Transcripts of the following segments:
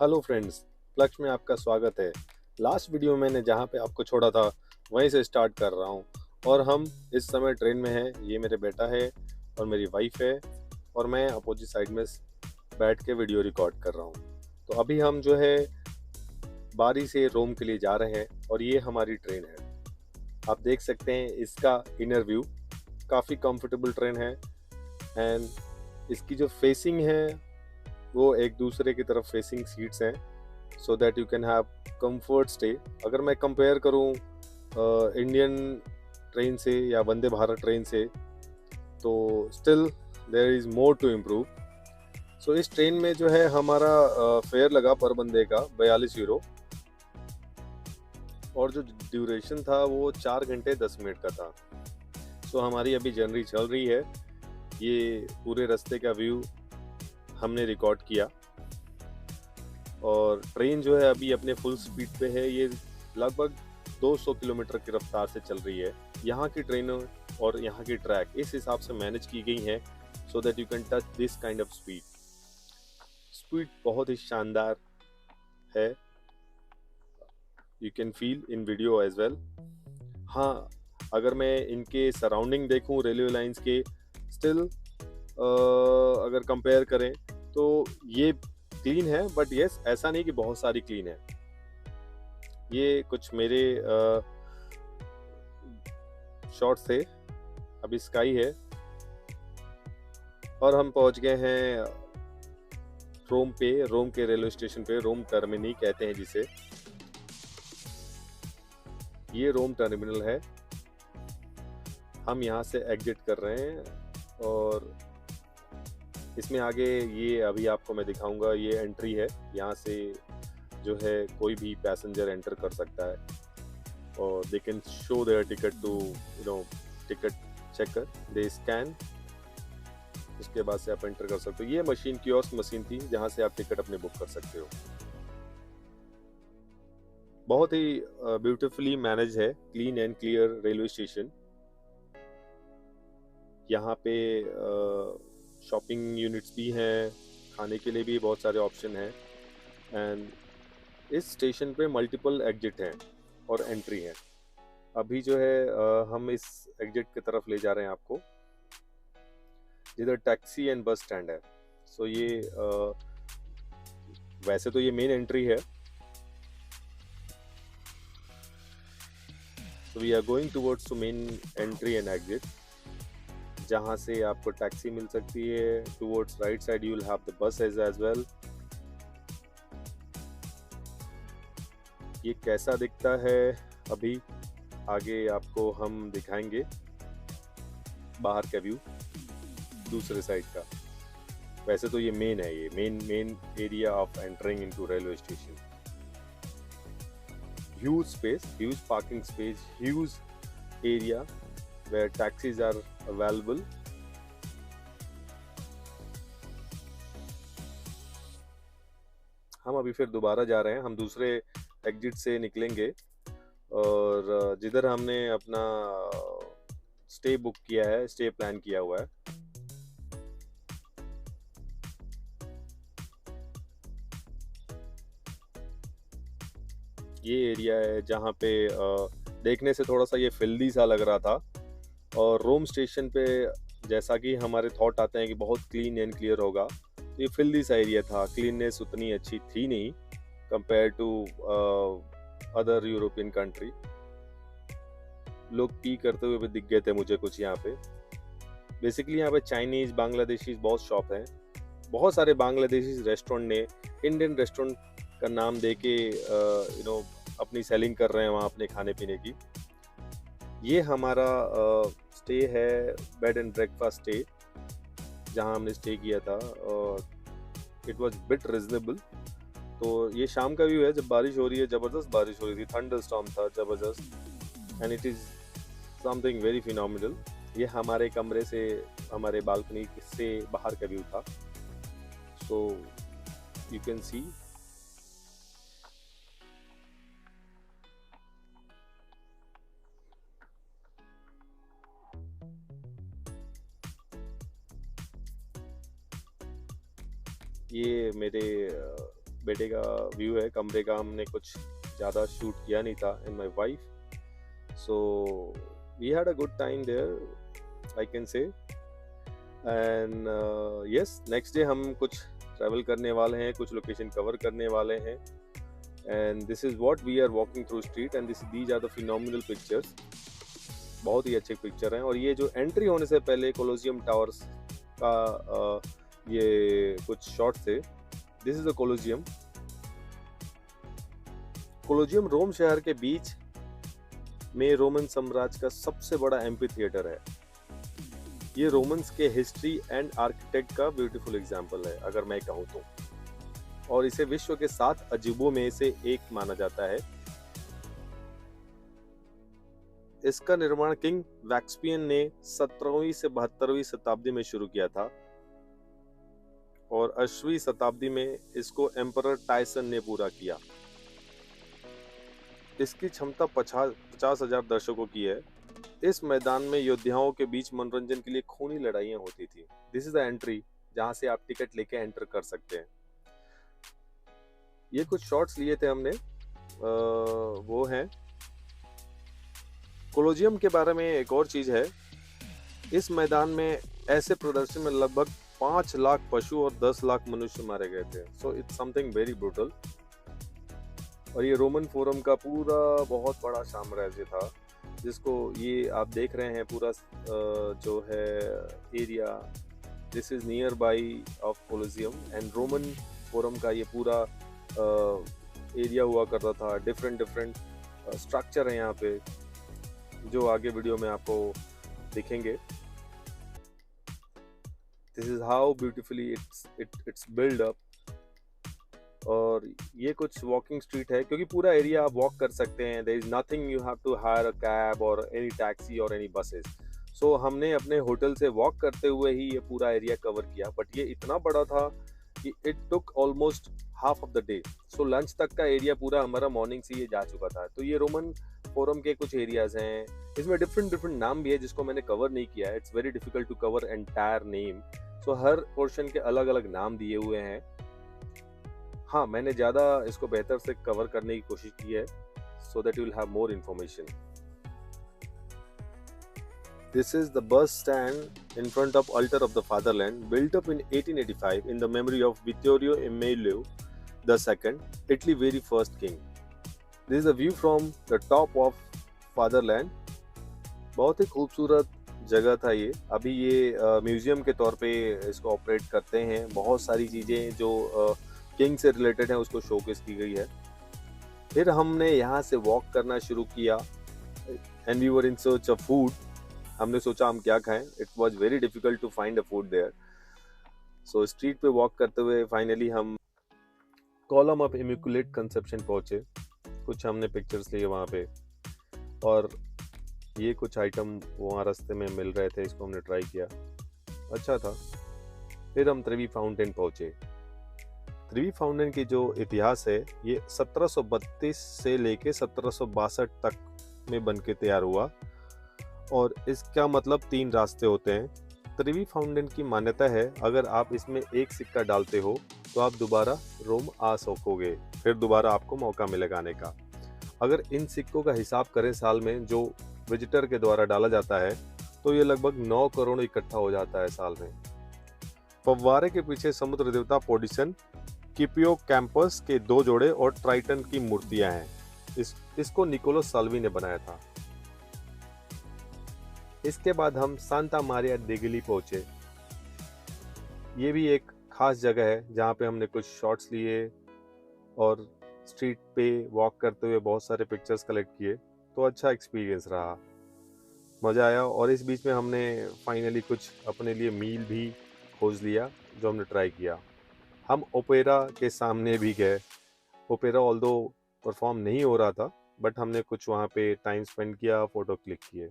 Hello friends, clutch में आपका स्वागत है। लास्ट वीडियो मैंने जहाँ पे आपको छोड़ा था वहीं से स्टार्ट कर रहा हूँ और हम इस समय ट्रेन में हैं। ये मेरे बेटा है और मेरी वाइफ है और मैं अपोजिट साइड में बैठ के वीडियो रिकॉर्ड कर रहा हूँ। तो अभी हम जो है बारी से रोम के लिए जा रहे हैं और ये हमारी ट्रेन है। आप देख सकते हैं इसका इनर व्यू, काफ़ी कंफर्टेबल ट्रेन है एंड इसकी जो फेसिंग है वो एक दूसरे की तरफ फेसिंग सीट्स हैं so that you can have comfort stay. अगर मैं कंपेयर करूं इंडियन ट्रेन से या वंदे भारत ट्रेन से तो still there is more to improve. So इस ट्रेन में जो है हमारा फेयर लगा पर बंदे का 42 यूरो और जो ड्यूरेशन था वो 4 घंटे 10 मिनट का था। सो हमारी अभी जर्नी चल रही है। ये पूरे रास्ते का व्यू हमने रिकॉर्ड किया और ट्रेन जो है अभी अपने फुल स्पीड पे है। ये लगभग 200 किलोमीटर की रफ्तार से चल रही है। यहाँ की ट्रेनों और यहाँ की ट्रैक इस हिसाब से मैनेज की गई हैं so that you can touch this kind of speed. Speed बहुत ही शानदार है, you can feel in video as well. हाँ, अगर मैं इनके सराउंडिंग देखूँ रेलवे लाइंस के, स्टिल अगर कंपेयर करें तो ये क्लीन है, बट यस ऐसा नहीं कि बहुत सारी क्लीन है। ये कुछ मेरे शॉट्स थे। अभी स्काई है और हम पहुंच गए हैं रोम पे, रोम के रेलवे स्टेशन पे। रोम टर्मिनी कहते हैं जिसे। ये रोम टर्मिनल है। हम यहाँ से एग्जिट कर रहे हैं और इसमें आगे ये अभी आपको मैं दिखाऊंगा, ये एंट्री है। यहाँ से जो है कोई भी पैसेंजर एंटर कर सकता है और they can show their ticket to ticket checker, they scan, उसके बाद से आप एंटर कर सकते हो। ये मशीन कियोस्क मशीन थी जहाँ से आप टिकट अपने बुक कर सकते हो। बहुत ही ब्यूटीफुली मैनेज है, clean and clear railway station. यहाँ पे शॉपिंग यूनिट्स भी हैं, खाने के लिए भी बहुत सारे ऑप्शन हैं एंड इस स्टेशन पे मल्टीपल एग्जिट हैं और एंट्री हैं। अभी जो है हम इस एग्जिट की तरफ ले जा रहे हैं आपको, जिधर टैक्सी एंड बस स्टैंड है। सो ये वैसे तो ये मेन एंट्री है। So we are going towards to main entry and exit, जहाँ से आपको टैक्सी मिल सकती है। Towards right side you will have the bus as well. ये कैसा दिखता है अभी आगे आपको हम दिखाएंगे, बाहर का व्यू दूसरे साइड का। वैसे तो ये मेन है, ये main area of entering into railway station. Huge space, huge parking space, huge area where taxis are available. हम अभी फिर दोबारा जा रहे हैं, हम दूसरे एग्जिट से निकलेंगे और जिधर हमने अपना स्टे बुक किया है, स्टे प्लान किया हुआ है। ये एरिया है जहाँ पे देखने से थोड़ा सा ये फिल्दी सा लग रहा था और रोम स्टेशन पे जैसा कि हमारे थॉट आते हैं कि बहुत क्लीन एंड क्लियर होगा, तो ये फिल्दी सा एरिया था। क्लीननेस उतनी अच्छी थी नहीं compare to other European country. लोग पी करते हुए भी दिख गए थे मुझे कुछ यहाँ पे। बेसिकली यहाँ पे चाइनीज, बांग्लादेशी बहुत शॉप हैं। बहुत सारे बांग्लादेशी रेस्टोरेंट ने इंडियन रेस्टोरेंट का नाम दे के अपनी सेलिंग कर रहे हैं वहाँ अपने खाने पीने की। ये हमारा स्टे है, बेड एंड ब्रेकफास्ट स्टे, जहाँ हमने स्टे किया था और इट वाज बिट रिजनेबल। तो ये शाम का व्यू है जब बारिश हो रही है, ज़बरदस्त बारिश हो रही थी, थंडर स्टॉर्म था ज़बरदस्त and it is something very phenomenal. ये हमारे कमरे से, हमारे बालकनी से बाहर का व्यू था। सो यू कैन सी ये मेरे बेटे का व्यू है कमरे का। हमने कुछ ज़्यादा शूट किया नहीं था in my wife, so we had a good time there I can say. And yes, next day हम कुछ ट्रैवल करने वाले हैं, कुछ लोकेशन कवर करने वाले हैं। And this is what we are walking through street and these are the phenomenal pictures. बहुत ही अच्छे पिक्चर हैं। और ये जो एंट्री होने से पहले कोलोसियम टावर्स का ये कुछ शॉट थे। This is the Colosseum. Colosseum Rome शहर के बीच में रोमन साम्राज्य का सबसे बड़ा एम्पी थिएटर है। ये रोमन्स के हिस्ट्री एंड आर्किटेक्ट का ब्यूटीफुल एग्जाम्पल है अगर मैं कहूँ तो, और इसे विश्व के 7 अजूबों में से एक माना जाता है। इसका निर्माण किंग वैक्सपियन ने 17वीं से 72वीं शताब्दी में शुरू किया था और 8वीं शताब्दी में इसको एम्परर टाइसन ने पूरा किया। इसकी क्षमता 50,000 दर्शकों की है। इस मैदान में योद्धाओं के बीच मनोरंजन के लिए खूनी लड़ाइयां होती थी। दिस इज द एंट्री जहां से आप टिकट लेके एंटर कर सकते हैं। ये कुछ शॉट्स लिए थे हमने, वो हैं। कोलोजियम के बारे में एक और चीज है, इस मैदान में ऐसे प्रदर्शन में लगभग 5 लाख पशु और 10 लाख मनुष्य मारे गए थे। So it's something very brutal. और ये रोमन फोरम का पूरा बहुत बड़ा साम्राज्य था, जिसको ये आप देख रहे हैं पूरा जो है area, this is near by of Colosseum. And Roman forum का ये पूरा एरिया हुआ करता था। डिफरेंट स्ट्रक्चर है यहाँ पे, जो आगे वीडियो में आपको दिखेंगे। This is how beautifully it's build up. और ये कुछ वॉकिंग स्ट्रीट है, क्योंकि पूरा एरिया आप वॉक कर सकते हैं। There is nothing you have to hire a cab और एनी टैक्सी और एनी बसेस। सो हमने अपने होटल से वॉक करते हुए ही ये पूरा एरिया कवर किया, बट ये इतना बड़ा था कि it took almost half of the day. So lunch तक का एरिया पूरा हमारा मॉर्निंग से ये जा चुका था। तो ये रोमन फोरम के कुछ एरियाज हैं, इसमें डिफरेंट नाम भी है जिसको मैंने कवर नहीं किया है। It's very difficult to cover entire name. So हर पोर्शन के अलग अलग नाम दिए हुए हैं। हाँ, मैंने ज़्यादा इसको बेहतर से कवर करने की कोशिश की है, सो that you will have more information. This is the bus stand in front of Altar of the Fatherland, built up in 1885 in the memory of Vittorio Emanuele II, Italy's very first king. This is a view from the top of Fatherland. बहुत ही खूबसूरत जगह था ये। अभी ये museum के तौर पे इसको ऑपरेट करते हैं। बहुत सारी चीज़ें जो किंग से रिलेटेड हैं उसको शोकेस की गई है। फिर हमने यहाँ से वॉक करना शुरू किया and we were in search of food. हमने सोचा हम क्या खाएं। It was very difficult to find a food there. So street पे वॉक करते हुए फाइनली हम कॉलम ऑफ इमेकुलेट कंसेप्शन पहुंचे। कुछ हमने पिक्चर्स लिए वहाँ पे, और ये कुछ आइटम वहाँ रास्ते में मिल रहे थे, इसको हमने ट्राई किया, अच्छा था। फिर हम त्रिवी फाउंटेन पहुंचे। त्रिवी फाउंटेन की जो इतिहास है, ये 1732 से लेके 1762 तक में बन के तैयार हुआ, और इसका मतलब 3 रास्ते होते हैं। त्रिवी फाउंटेन की मान्यता है, अगर आप इसमें एक सिक्का डालते हो तो आप दोबारा रोम आ सकोगे, फिर दोबारा आपको मौका मिलेगा आने का। अगर इन सिक्कों का हिसाब करें साल में जो विजिटर के द्वारा डाला जाता है, तो ये लगभग 9 करोड़ इकट्ठा हो जाता है साल में। फव्वारे के पीछे समुद्र देवता पोडिसन, किपियो कैंपस के 2 जोड़े और ट्राइटन की मूर्तियां हैं। इसको निकोलो साल्वी ने बनाया था। इसके बाद हम सांता मारिया डेगिली पहुंचे। ये भी एक खास जगह है जहाँ पे हमने कुछ शॉट्स लिए और स्ट्रीट पे वॉक करते हुए बहुत सारे पिक्चर्स कलेक्ट किए। तो अच्छा एक्सपीरियंस रहा, मज़ा आया। और इस बीच में हमने फाइनली कुछ अपने लिए मील भी खोज लिया जो हमने ट्राई किया। हम ओपेरा के सामने भी गए। ओपेरा ऑल्दो परफॉर्म नहीं हो रहा था, बट हमने कुछ वहाँ पे टाइम स्पेंड किया, फ़ोटो क्लिक किए।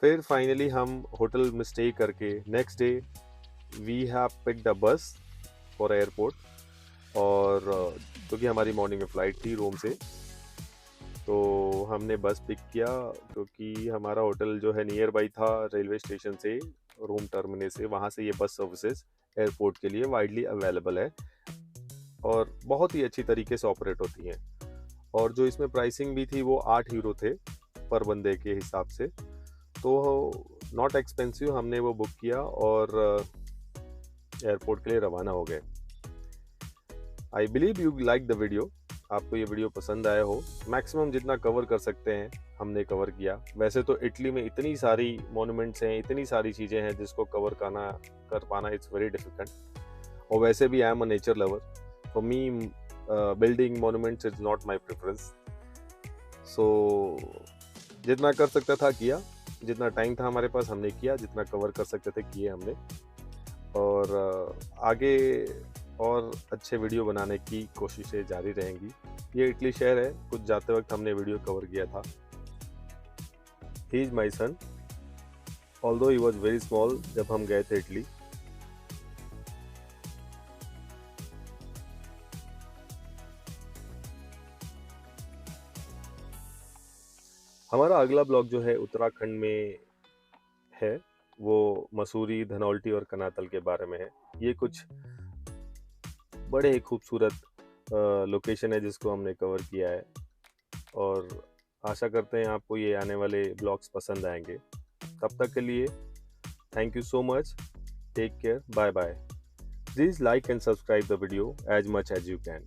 फिर फाइनली हम होटल में स्टे करके next day we have picked a bus for airport. और क्योंकि हमारी मॉर्निंग में फ़्लाइट थी रोम से, तो हमने बस पिक किया, क्योंकि हमारा होटल जो है नियर बाई था रेलवे स्टेशन से, रोम टर्मिनस से। वहाँ से ये बस सर्विसेज एयरपोर्ट के लिए वाइडली अवेलेबल है। और बहुत ही अच्छी तरीके से ऑपरेट होती हैं। और जो इसमें प्राइसिंग भी थी वो 8 यूरो थे पर बंदे के हिसाब से, तो नॉट एक्सपेंसिव। हमने वो बुक किया और एयरपोर्ट के लिए रवाना हो गए। I believe you like the video. आपको ये वीडियो पसंद आया हो। मैक्सिमम जितना कवर कर सकते हैं हमने कवर किया। वैसे तो इटली में इतनी सारी मॉन्यूमेंट्स हैं, इतनी सारी चीज़ें हैं जिसको कवर कर पाना इट्स वेरी डिफिकल्ट। और वैसे भी I am a nature lover. For me building monuments is not my preference. So जितना कर सकता था किया, जितना टाइम था हमारे पास हमने किया, जितना कवर कर सकते थे किए हमने। और आगे और अच्छे वीडियो बनाने की कोशिशें जारी रहेंगी। ये इटली शहर है, कुछ जाते वक्त हमने वीडियो कवर किया था। He is my son, although he was very small जब हम गए थे इटली। हमारा अगला ब्लॉग जो है उत्तराखंड में है, वो मसूरी, धनौल्टी और कनातल के बारे में है। ये कुछ बड़े ही खूबसूरत लोकेशन है जिसको हमने कवर किया है, और आशा करते हैं आपको ये आने वाले ब्लॉग्स पसंद आएंगे। तब तक के लिए thank you so much, take care, bye bye. Please like and subscribe the video as much as you can.